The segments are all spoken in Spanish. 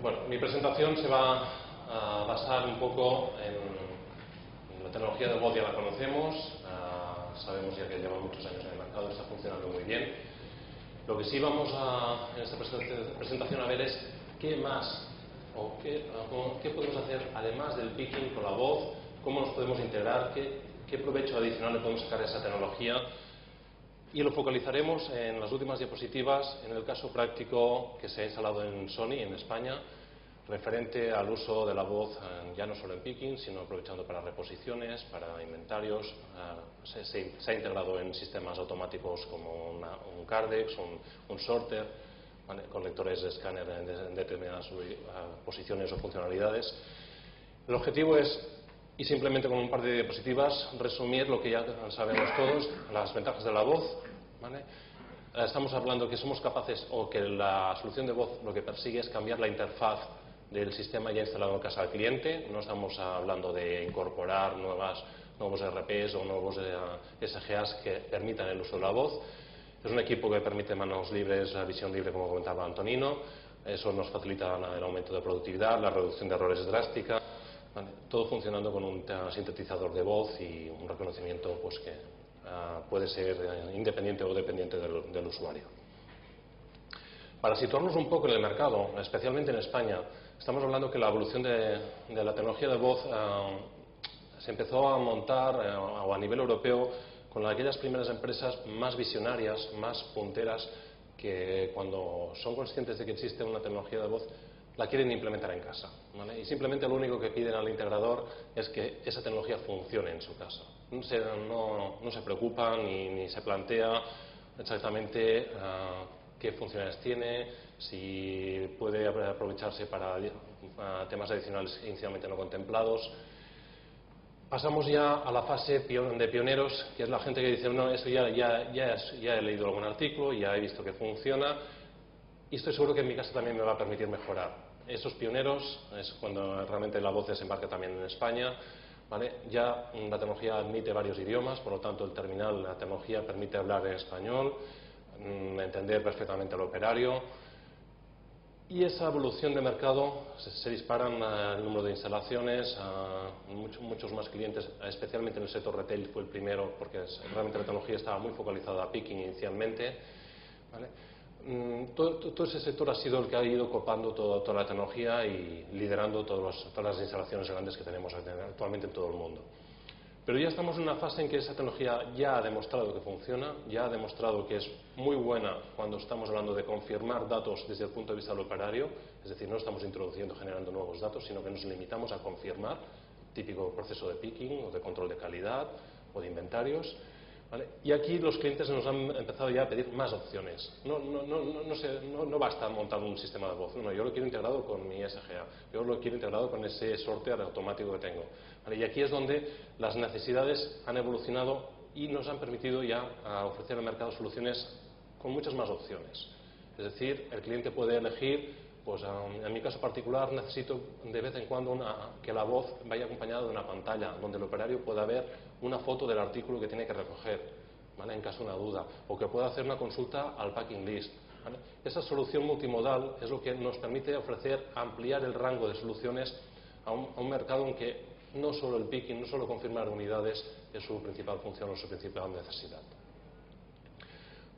Bueno, mi presentación se va a basar un poco en la tecnología de voz, ya la conocemos, sabemos ya que lleva muchos años en el mercado, está funcionando muy bien. Lo que sí vamos en esta presentación a ver es qué más o qué podemos hacer además del picking con la voz, cómo nos podemos integrar, qué provecho adicional le podemos sacar a esa tecnología. Y lo focalizaremos en las últimas diapositivas, en el caso práctico que se ha instalado en Sony, en España, referente al uso de la voz ya no solo en picking, sino aprovechando para reposiciones, para inventarios. Se ha integrado en sistemas automáticos como un Cardex, un sorter, ¿vale?, con lectores de escáner en determinadas posiciones o funcionalidades. El objetivo es, y simplemente con un par de diapositivas, resumir lo que ya sabemos todos, las ventajas de la voz, ¿vale? Estamos hablando que somos capaces, o que la solución de voz lo que persigue es cambiar la interfaz del sistema ya instalado en casa del cliente. No estamos hablando de incorporar nuevos RPs o nuevos SGAs que permitan el uso de la voz. Es un equipo que permite manos libres, visión libre, como comentaba Antonino. Eso nos facilita el aumento de productividad, la reducción de errores drástica. Vale, todo funcionando con un sintetizador de voz y un reconocimiento pues, que puede ser independiente o dependiente del usuario. Para situarnos un poco en el mercado, especialmente en España, estamos hablando que la evolución de la tecnología de voz se empezó a montar o a nivel europeo con aquellas primeras empresas más visionarias, más punteras, que cuando son conscientes de que existe una tecnología de voz la quieren implementar en casa, ¿vale? Y simplemente lo único que piden al integrador es que esa tecnología funcione en su casa. No se preocupan ni se plantea exactamente qué funciones tiene, si puede aprovecharse para temas adicionales inicialmente no contemplados. Pasamos ya a la fase de pioneros, que es la gente que dice, no, eso ya he leído algún artículo, ya he visto que funciona, y estoy seguro que en mi casa también me va a permitir mejorar. Esos pioneros es cuando realmente la voz desembarca también en España, ¿vale? Ya la tecnología admite varios idiomas, por lo tanto el terminal, la tecnología permite hablar en español, entender perfectamente al operario, y esa evolución de mercado se disparan el número de instalaciones, muchos más clientes, especialmente en el sector retail fue el primero, porque realmente la tecnología estaba muy focalizada a picking inicialmente, ¿vale? Todo ese sector ha sido el que ha ido copando toda la tecnología y liderando todas las instalaciones grandes que tenemos actualmente en todo el mundo. Pero ya estamos en una fase en que esa tecnología ya ha demostrado que funciona, ya ha demostrado que es muy buena cuando estamos hablando de confirmar datos desde el punto de vista del operario, es decir, no estamos introduciendo, generando nuevos datos, sino que nos limitamos a confirmar, típico proceso de picking o de control de calidad o de inventarios. ¿Vale? Y aquí los clientes nos han empezado ya a pedir más opciones. No basta montar un sistema de voz. No, yo lo quiero integrado con mi SGA. Yo lo quiero integrado con ese sorter automático que tengo. ¿Vale? Y aquí es donde las necesidades han evolucionado y nos han permitido ya ofrecer al mercado soluciones con muchas más opciones. Es decir, el cliente puede elegir, pues en mi caso particular necesito de vez en cuando que la voz vaya acompañada de una pantalla donde el operario pueda ver una foto del artículo que tiene que recoger, ¿vale?, en caso de una duda, o que pueda hacer una consulta al packing list, ¿vale? Esa solución multimodal es lo que nos permite ofrecer, ampliar el rango de soluciones a un mercado en que no solo el picking, no solo confirmar unidades es su principal función o su principal necesidad.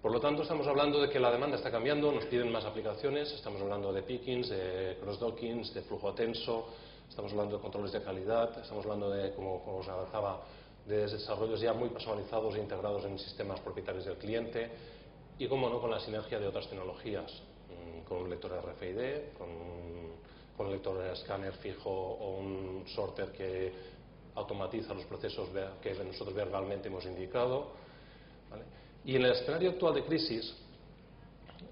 Por lo tanto, estamos hablando de que la demanda está cambiando, nos piden más aplicaciones, estamos hablando de pickings, de cross-dockings, de flujo tenso, estamos hablando de controles de calidad, estamos hablando de, como os avanzaba, de desarrollos ya muy personalizados e integrados en sistemas propietarios del cliente y, como no, con la sinergia de otras tecnologías, con un lector RFID, con un lector de escáner fijo o un sorter que automatiza los procesos que nosotros verbalmente hemos indicado, ¿vale? Y en el escenario actual de crisis,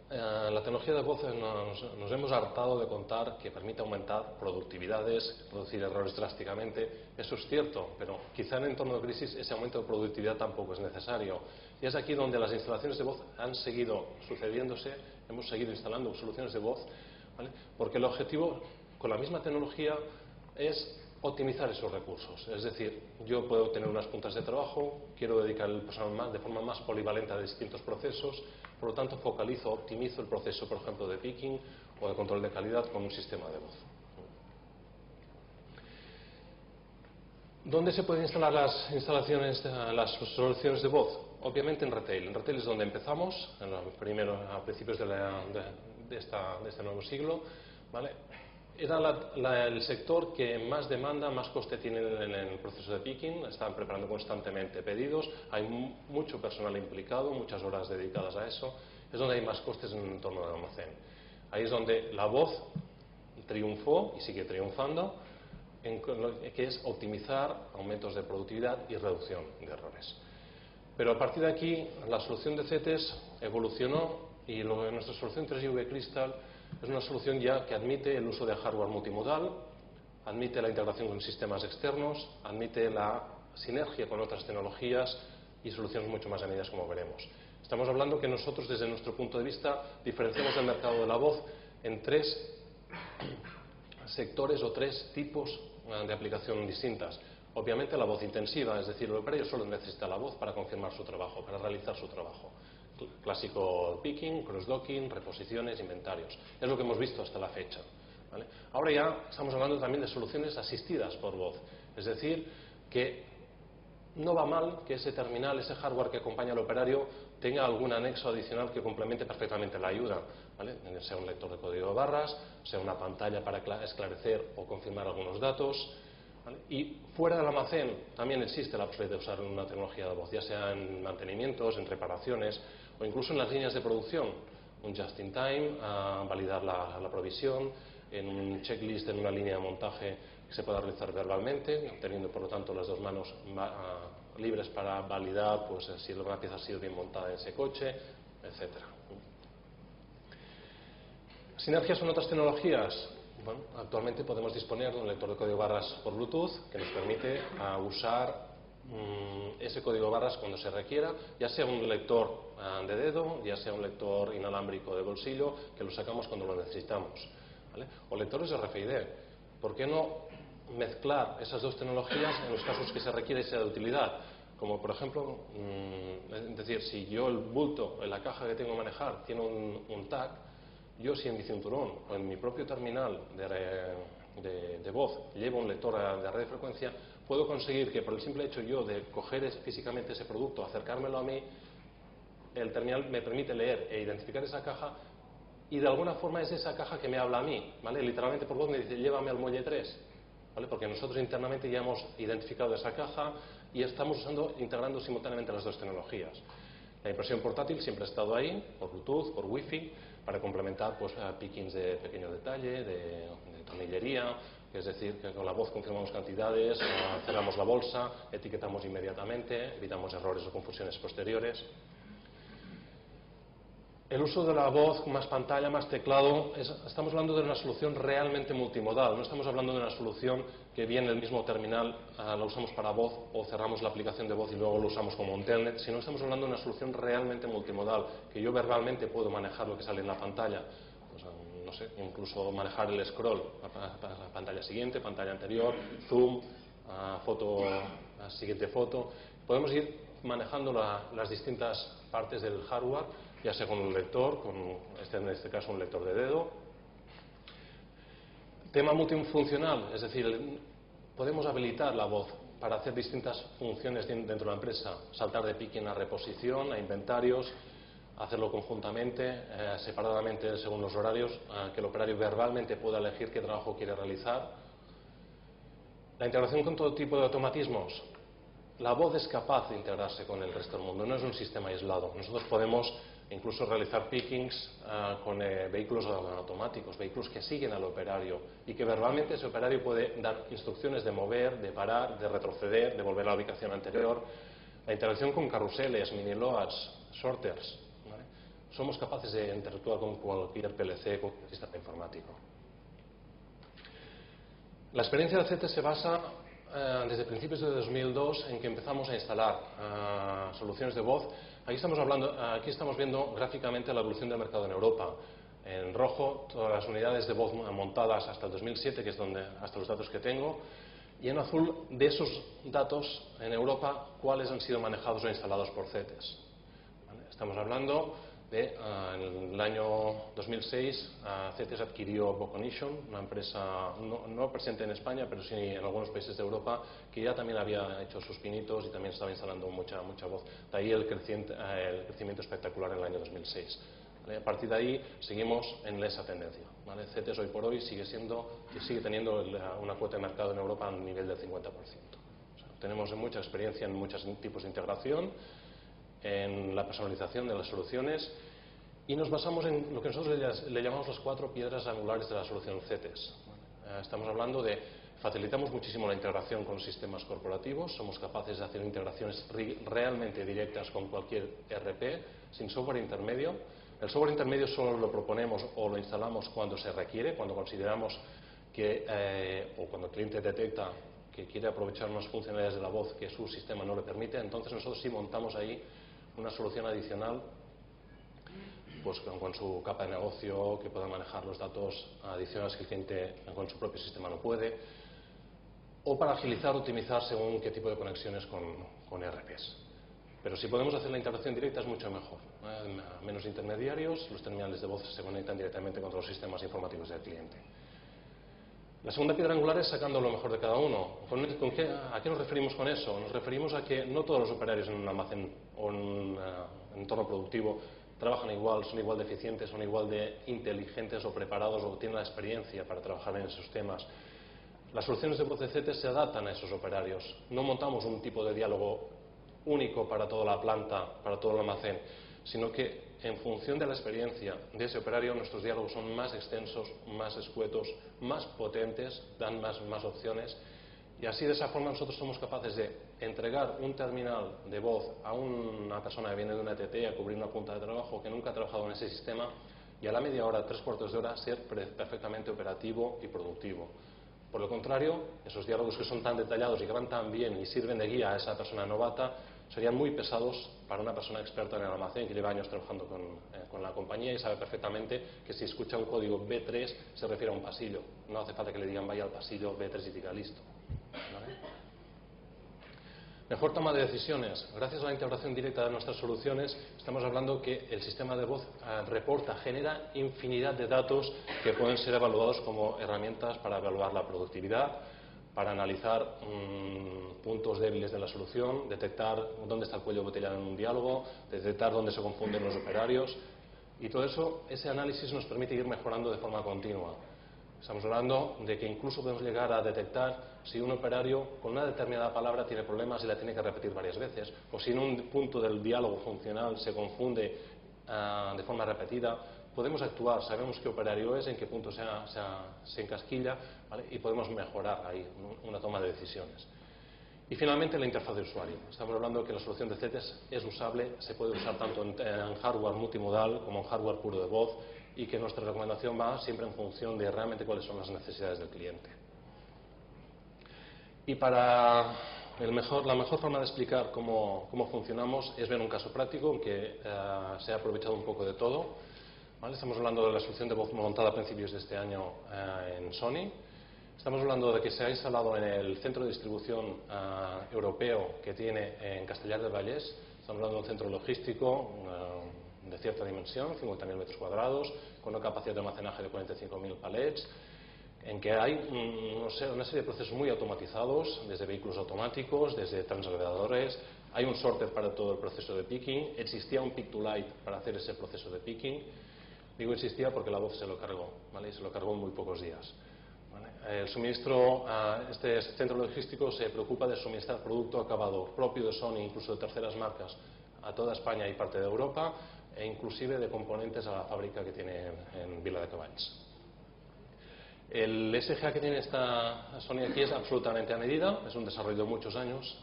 la tecnología de voz nos hemos hartado de contar que permite aumentar productividades, reducir errores drásticamente. Eso es cierto, pero quizá en entorno de crisis ese aumento de productividad tampoco es necesario. Y es aquí donde las instalaciones de voz han seguido sucediéndose, hemos seguido instalando soluciones de voz, ¿vale?, porque el objetivo con la misma tecnología es optimizar esos recursos. Es decir, yo puedo tener unas puntas de trabajo, quiero dedicar el personal de forma más polivalente a distintos procesos, por lo tanto focalizo, optimizo el proceso, por ejemplo, de picking o de control de calidad con un sistema de voz. ¿Dónde se pueden instalar las instalaciones, las soluciones de voz? Obviamente en retail. En retail es donde empezamos, a principios de este nuevo siglo, ¿vale? Era el sector que más demanda, más coste tiene en el proceso de picking. Están preparando constantemente pedidos, hay mucho personal implicado, muchas horas dedicadas a eso. Es donde hay más costes en el entorno del almacén. Ahí es donde la voz triunfó y sigue triunfando, que es optimizar aumentos de productividad y reducción de errores. Pero a partir de aquí, la solución de CETES evolucionó y nuestra solución 3IV Crystal es una solución ya que admite el uso de hardware multimodal, admite la integración con sistemas externos, admite la sinergia con otras tecnologías y soluciones mucho más añadidas, como veremos. Estamos hablando que nosotros, desde nuestro punto de vista, diferenciamos el mercado de la voz en 3 sectores o 3 tipos de aplicación distintas. Obviamente la voz intensiva, es decir, el operario solo necesita la voz para confirmar su trabajo, para realizar su trabajo. Clásico picking, cross-docking, reposiciones, inventarios. Es lo que hemos visto hasta la fecha, ¿vale? Ahora ya estamos hablando también de soluciones asistidas por voz. Es decir, que no va mal que ese terminal, ese hardware que acompaña al operario, tenga algún anexo adicional que complemente perfectamente la ayuda, ¿vale? Sea un lector de código de barras, sea una pantalla para esclarecer o confirmar algunos datos, ¿vale? Y fuera del almacén también existe la posibilidad de usar una tecnología de voz, ya sea en mantenimientos, en reparaciones o incluso en las líneas de producción. Un just-in-time, validar la provisión, en un checklist en una línea de montaje que se pueda realizar verbalmente, teniendo por lo tanto las 2 manos libres para validar pues, si una pieza ha sido bien montada en ese coche, etc. ¿Sinergias con otras tecnologías? Bueno, actualmente podemos disponer de un lector de código barras por Bluetooth que nos permite usar ese código barras cuando se requiera, ya sea un lector de dedo, ya sea un lector inalámbrico de bolsillo, que lo sacamos cuando lo necesitamos, ¿vale? O lectores de RFID. ¿Por qué no mezclar esas 2 tecnologías en los casos que se requiere y sea de utilidad? Como por ejemplo, es decir, si yo el bulto en la caja que tengo que manejar tiene un tag, yo si en mi cinturón o en mi propio terminal de voz llevo un lector de radiofrecuencia, puedo conseguir que por el simple hecho yo de coger físicamente ese producto, acercármelo a mí, el terminal me permite leer e identificar esa caja y de alguna forma es esa caja que me habla a mí, ¿vale? Literalmente por voz me dice, llévame al muelle 3, ¿vale? Porque nosotros internamente ya hemos identificado esa caja y estamos integrando simultáneamente las 2 tecnologías. La impresión portátil siempre ha estado ahí, por Bluetooth, por Wi-Fi, para complementar pues, pickings de pequeño detalle, de tornillería, es decir, que con la voz confirmamos cantidades, cerramos la bolsa, etiquetamos inmediatamente, evitamos errores o confusiones posteriores. El uso de la voz, más pantalla, más teclado, estamos hablando de una solución realmente multimodal, no estamos hablando de una solución que viene el mismo terminal, la usamos para voz o cerramos la aplicación de voz y luego lo usamos como un telnet, sino estamos hablando de una solución realmente multimodal, que yo verbalmente puedo manejar lo que sale en la pantalla, pues, no sé, incluso manejar el scroll, la pantalla siguiente, pantalla anterior, zoom, foto, siguiente foto. Podemos ir manejando las distintas partes del hardware, ya sea con un lector, en este caso un lector de dedo. Tema multifuncional, es decir, podemos habilitar la voz para hacer distintas funciones dentro de la empresa, saltar de picking a reposición, a inventarios, hacerlo conjuntamente, separadamente según los horarios, que el operario verbalmente pueda elegir qué trabajo quiere realizar. La integración con todo tipo de automatismos. La voz es capaz de integrarse con el resto del mundo, no es un sistema aislado. Nosotros podemos incluso realizar pickings con vehículos automáticos, vehículos que siguen al operario y que verbalmente ese operario puede dar instrucciones de mover, de parar, de retroceder, de volver a la ubicación anterior. La interacción con carruseles, mini-loads, sorters, ¿vale? Somos capaces de interactuar con cualquier PLC, con cualquier sistema informático. La experiencia de CETES se basa desde principios de 2002 en que empezamos a instalar soluciones de voz. Aquí estamos viendo gráficamente la evolución del mercado en Europa. En rojo, todas las unidades de voz montadas hasta el 2007, que es hasta los datos que tengo. Y en azul, de esos datos en Europa, cuáles han sido manejados o instalados por CETES. ¿Vale? Estamos hablando En el año 2006, CETES adquirió Voconition, una empresa no presente en España, pero sí en algunos países de Europa, que ya también había hecho sus pinitos y también estaba instalando mucha voz. De ahí el crecimiento espectacular en el año 2006. ¿Vale? A partir de ahí seguimos en esa tendencia. ¿Vale? CETES hoy por hoy sigue teniendo una cuota de mercado en Europa a un nivel del 50%. O sea, tenemos mucha experiencia en muchos tipos de integración, en la personalización de las soluciones, y nos basamos en lo que nosotros le llamamos las 4 piedras angulares de la solución CETES. Estamos hablando de facilitamos muchísimo la integración con sistemas corporativos, somos capaces de hacer integraciones realmente directas con cualquier ERP, sin software intermedio. El software intermedio solo lo proponemos o lo instalamos cuando se requiere, cuando consideramos que, o cuando el cliente detecta que quiere aprovechar unas funcionalidades de la voz que su sistema no le permite. Entonces nosotros sí montamos ahí una solución adicional, pues con su capa de negocio, que pueda manejar los datos adicionales que el cliente con su propio sistema no puede, o para agilizar o optimizar según qué tipo de conexiones con ERPs. Pero si podemos hacer la integración directa es mucho mejor. Menos intermediarios, los terminales de voz se conectan directamente con los sistemas informáticos del cliente. La segunda piedra angular es sacando lo mejor de cada uno. ¿A qué nos referimos con eso? Nos referimos a que no todos los operarios en un almacén o en un entorno productivo trabajan igual, son igual de eficientes, son igual de inteligentes o preparados o tienen la experiencia para trabajar en esos temas. Las soluciones de voz de CETES se adaptan a esos operarios. No montamos un tipo de diálogo único para toda la planta, para todo el almacén, sino que en función de la experiencia de ese operario, nuestros diálogos son más extensos, más escuetos, más potentes, dan más opciones, y así de esa forma nosotros somos capaces de entregar un terminal de voz a una persona que viene de una ETT a cubrir una punta de trabajo que nunca ha trabajado en ese sistema, y a la media hora, 3/4 de hora, ser perfectamente operativo y productivo. Por lo contrario, esos diálogos que son tan detallados y que van tan bien y sirven de guía a esa persona novata serían muy pesados para una persona experta en el almacén que lleva años trabajando con la compañía y sabe perfectamente que si escucha un código B3 se refiere a un pasillo. No hace falta que le digan vaya al pasillo B3 y diga listo. ¿Vale? Mejor toma de decisiones. Gracias a la integración directa de nuestras soluciones, estamos hablando que el sistema de voz genera infinidad de datos que pueden ser evaluados como herramientas para evaluar la productividad, para analizar puntos débiles de la solución, detectar dónde está el cuello botellado en un diálogo, detectar dónde se confunden los operarios, y todo eso, ese análisis nos permite ir mejorando de forma continua. Estamos hablando de que incluso podemos llegar a detectar si un operario con una determinada palabra tiene problemas y la tiene que repetir varias veces, o si en un punto del diálogo funcional se confunde de forma repetida. Podemos actuar, sabemos qué operario es, en qué punto se encasquilla, ¿vale? Y podemos mejorar ahí una toma de decisiones. Y finalmente la interfaz de usuario. Estamos hablando de que la solución de CETES es usable, se puede usar tanto en hardware multimodal como en hardware puro de voz, y que nuestra recomendación va siempre en función de realmente cuáles son las necesidades del cliente. Y para la mejor forma de explicar cómo funcionamos es ver un caso práctico en que se ha aprovechado un poco de todo. ¿Vale? Estamos hablando de la solución de voz montada a principios de este año en Sony. Estamos hablando de que se ha instalado en el centro de distribución europeo que tiene en Castellar del Vallès. Estamos hablando de un centro logístico de cierta dimensión, 50.000 metros cuadrados, con una capacidad de almacenaje de 45.000 palets, en que hay una serie de procesos muy automatizados, desde vehículos automáticos, desde transgredadores. Hay un sorter para todo el proceso de picking. Existía un pick-to-light para hacer ese proceso de picking. Digo existía porque la voz se lo cargó, ¿vale? Y se lo cargó en muy pocos días. ¿Vale? El suministro a este centro logístico se preocupa de suministrar producto acabado propio de Sony, incluso de terceras marcas, a toda España y parte de Europa, e inclusive de componentes a la fábrica que tiene en Vila de Cavalls. El SGA que tiene esta Sony aquí es absolutamente a medida, es un desarrollo de muchos años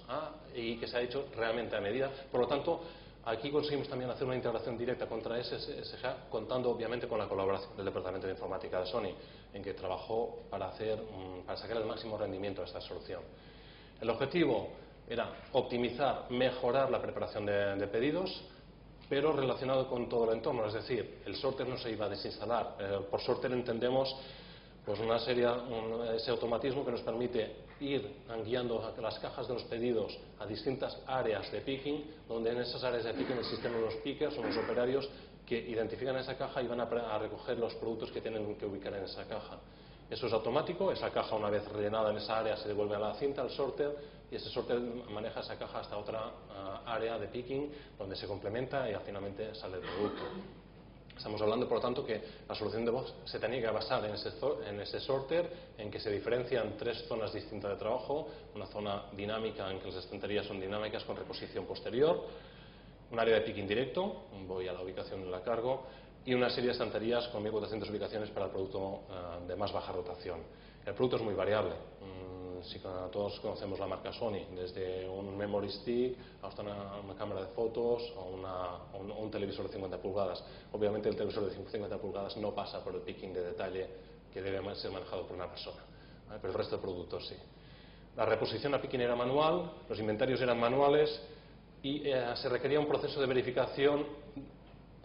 y que se ha hecho realmente a medida. Por lo tanto, aquí conseguimos también hacer una integración directa contra ese SGA, contando obviamente con la colaboración del Departamento de Informática de Sony, en que trabajó para sacar el máximo rendimiento a esta solución. El objetivo era optimizar, mejorar la preparación de pedidos, pero relacionado con todo el entorno, es decir, el sorter no se iba a desinstalar. Por sorter entendemos pues ese automatismo que nos permite ir guiando las cajas de los pedidos a distintas áreas de picking, donde en esas áreas de picking existen unos pickers, unos operarios que identifican esa caja y van a recoger los productos que tienen que ubicar en esa caja. Eso es automático, esa caja una vez rellenada en esa área se devuelve a la cinta, al sorter, y ese sorter maneja esa caja hasta otra área de picking donde se complementa y finalmente sale el producto. Estamos hablando, por lo tanto, que la solución de voz se tenía que basar en ese sorter, en que se diferencian 3 zonas distintas de trabajo: una zona dinámica en que las estanterías son dinámicas con reposición posterior, un área de picking directo, voy a la ubicación y la cargo, y una serie de estanterías con 1400 ubicaciones para el producto de más baja rotación. El producto es muy variable. Si todos conocemos la marca Sony, desde un memory stick hasta una cámara de fotos o un televisor de 50 pulgadas. Obviamente el televisor de 50 pulgadas no pasa por el picking de detalle que debe ser manejado por una persona, ¿vale? Pero el resto de productos sí. La reposición a picking era manual, los inventarios eran manuales y se requería un proceso de verificación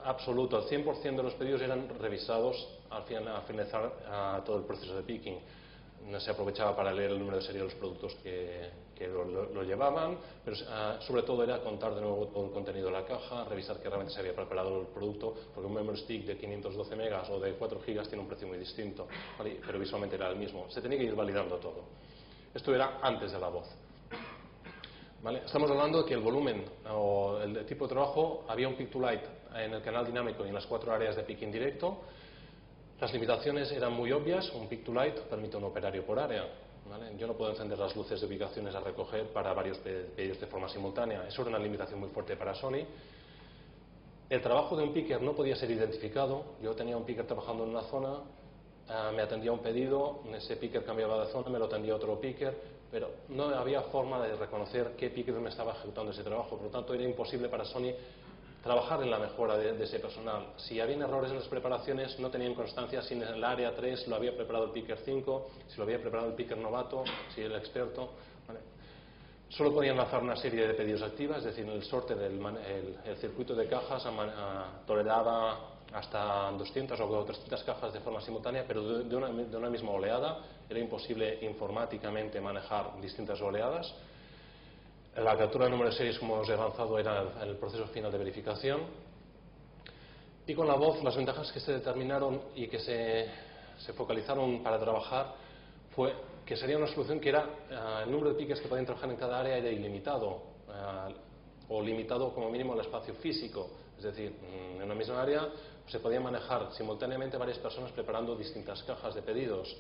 absoluto. El 100% de los pedidos eran revisados al finalizar todo el proceso de picking. No se aprovechaba para leer el número de serie de los productos que lo llevaban, pero sobre todo era contar de nuevo todo el contenido de la caja, revisar que realmente se había preparado el producto, porque un memory stick de 512 megas o de 4 gigas tiene un precio muy distinto, ¿vale? Pero visualmente era el mismo. Se tenía que ir validando todo. Esto era antes de la voz. ¿Vale? Estamos hablando de que el volumen o el tipo de trabajo, había un pick to light en el canal dinámico y en las 4 áreas de picking directo. Las limitaciones eran muy obvias. Un pick to light permite un operario por área, ¿vale? Yo no puedo encender las luces de ubicaciones a recoger para varios pedidos de forma simultánea. Eso era una limitación muy fuerte para Sony. El trabajo de un picker no podía ser identificado. Yo tenía un picker trabajando en una zona, me atendía un pedido, ese picker cambiaba de zona, me lo atendía otro picker, pero no había forma de reconocer qué picker me estaba ejecutando ese trabajo. Por lo tanto, era imposible para Sony trabajar en la mejora de ese personal. Si había errores en las preparaciones, no tenían constancia si en el área 3 lo había preparado el picker 5, si lo había preparado el picker novato, si el experto, ¿vale? Solo podían lanzar una serie de pedidos activas, es decir, en el sorter, el circuito de cajas toleraba hasta 200 o 300 cajas de forma simultánea, pero de una misma oleada. Era imposible informáticamente manejar distintas oleadas. La captura de número de series, como os he avanzado, era el proceso final de verificación. Y con la voz, las ventajas que se determinaron y que se focalizaron para trabajar fue que sería una solución que era el número de pickers que podían trabajar en cada área era ilimitado, o limitado como mínimo al espacio físico. Es decir, en una misma área se podían manejar simultáneamente varias personas preparando distintas cajas de pedidos.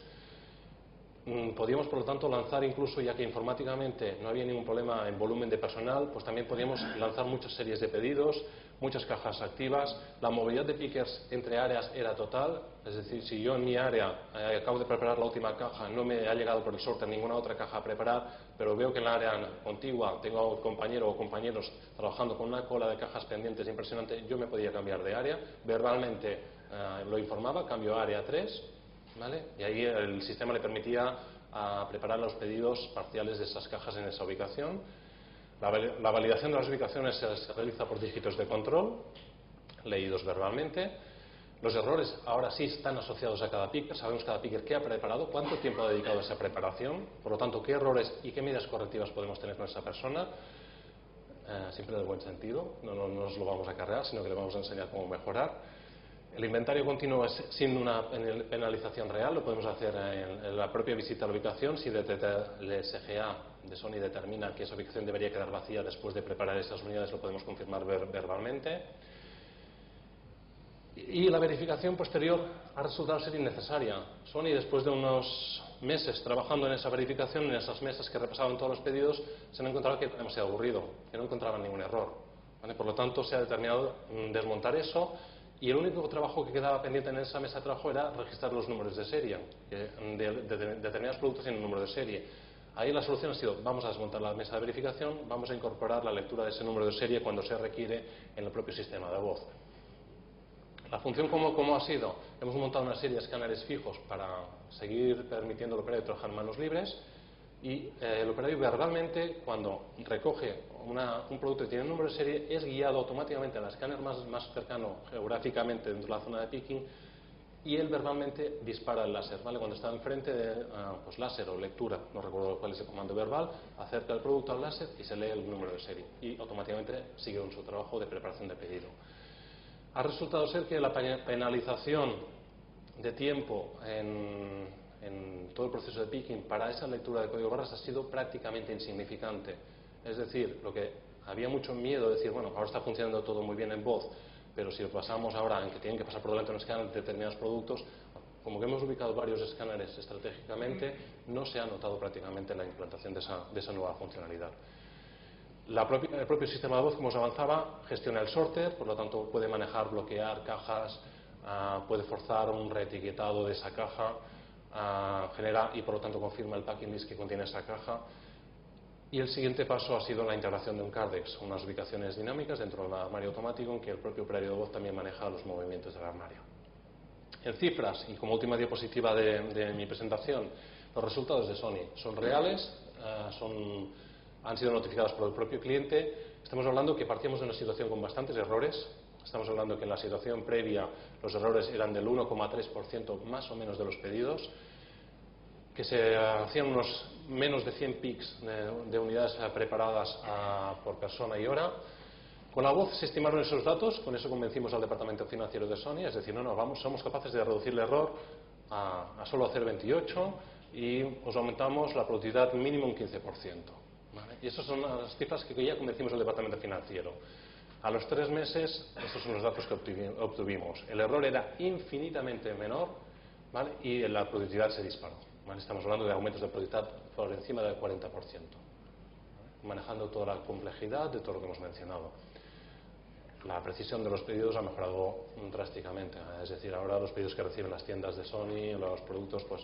Podíamos, por lo tanto, lanzar incluso, ya que informáticamente no había ningún problema en volumen de personal, pues también podíamos lanzar muchas series de pedidos, muchas cajas activas. La movilidad de pickers entre áreas era total, es decir, si yo en mi área acabo de preparar la última caja, no me ha llegado por el sorter ninguna otra caja a preparar, pero veo que en la área contigua tengo un compañero o compañeros trabajando con una cola de cajas pendientes impresionante, yo me podía cambiar de área, verbalmente lo informaba, cambio a área 3, ¿vale? Y ahí el sistema le permitía preparar los pedidos parciales de esas cajas en esa ubicación. La validación de las ubicaciones se realiza por dígitos de control, leídos verbalmente. Los errores ahora sí están asociados a cada picker. Sabemos cada picker qué ha preparado, cuánto tiempo ha dedicado a esa preparación, por lo tanto, qué errores y qué medidas correctivas podemos tener con esa persona. Siempre en el buen sentido, no nos lo vamos a cargar, sino que le vamos a enseñar cómo mejorar. El inventario continuo es sin una penalización real, lo podemos hacer en la propia visita a la ubicación. Si el SGA de Sony determina que esa ubicación debería quedar vacía después de preparar esas unidades, lo podemos confirmar verbalmente. Y la verificación posterior ha resultado ser innecesaria. Sony, después de unos meses trabajando en esa verificación, en esas mesas que repasaban todos los pedidos, se han encontrado que era demasiado aburrido, que no encontraban ningún error, ¿vale? Por lo tanto, se ha determinado desmontar eso. Y el único trabajo que quedaba pendiente en esa mesa de trabajo era registrar los números de serie. De determinados productos tienen un número de serie. Ahí la solución ha sido: vamos a desmontar la mesa de verificación, vamos a incorporar la lectura de ese número de serie cuando se requiere en el propio sistema de voz. La función, ¿cómo ha sido? Hemos montado una serie de escáneres fijos para seguir permitiendo al operario trabajar en manos libres. Y el operario verbalmente, cuando recoge un producto que tiene un número de serie, es guiado automáticamente al escáner más cercano geográficamente dentro de la zona de picking, y él verbalmente dispara el láser, ¿vale? Cuando está enfrente de pues láser o lectura, no recuerdo cuál es el comando verbal, acerca el producto al láser y se lee el número de serie y automáticamente sigue con su trabajo de preparación de pedido. Ha resultado ser que la penalización de tiempo en todo el proceso de picking para esa lectura de código barras ha sido prácticamente insignificante. Es decir, lo que había mucho miedo de decir, bueno, ahora está funcionando todo muy bien en voz, pero si lo pasamos ahora en que tienen que pasar por delante de un escáner de determinados productos, como que hemos ubicado varios escáneres estratégicamente, no se ha notado prácticamente la implantación de esa nueva funcionalidad. El propio sistema de voz, como os avanzaba, gestiona el sorter, por lo tanto puede manejar, bloquear cajas, puede forzar un reetiquetado de esa caja, genera y por lo tanto confirma el packing list que contiene esa caja. Y el siguiente paso ha sido la integración de un Cardex, unas ubicaciones dinámicas dentro del armario automático en que el propio operario de voz también maneja los movimientos del armario. En cifras, y como última diapositiva de mi presentación, los resultados de Sony son reales, han sido notificados por el propio cliente. Estamos hablando que partíamos de una situación con bastantes errores. Estamos hablando que en la situación previa los errores eran del 1,3% más o menos de los pedidos, que se hacían unos menos de 100 pics de unidades preparadas por persona y hora. Con la voz se estimaron esos datos, con eso convencimos al departamento financiero de Sony, es decir, somos capaces de reducir el error a solo hacer 28 y os aumentamos la productividad mínimo un 15%. ¿Vale? Y esas son las cifras que ya convencimos al departamento financiero. A los 3 meses, estos son los datos que obtuvimos. El error era infinitamente menor, ¿vale? Y la productividad se disparó. ¿Vale? Estamos hablando de aumentos de productividad por encima del 40%, ¿vale? Manejando toda la complejidad de todo lo que hemos mencionado. La precisión de los pedidos ha mejorado drásticamente. Es decir, ahora los pedidos que reciben las tiendas de Sony, los productos, pues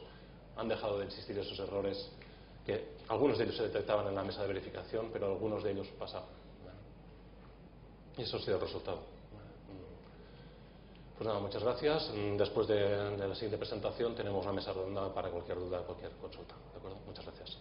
han dejado de existir esos errores que algunos de ellos se detectaban en la mesa de verificación, pero algunos de ellos pasaban. Y eso ha sido el resultado. Pues nada, muchas gracias. Después de la siguiente presentación tenemos una mesa redonda para cualquier duda, cualquier consulta. ¿De acuerdo? Muchas gracias.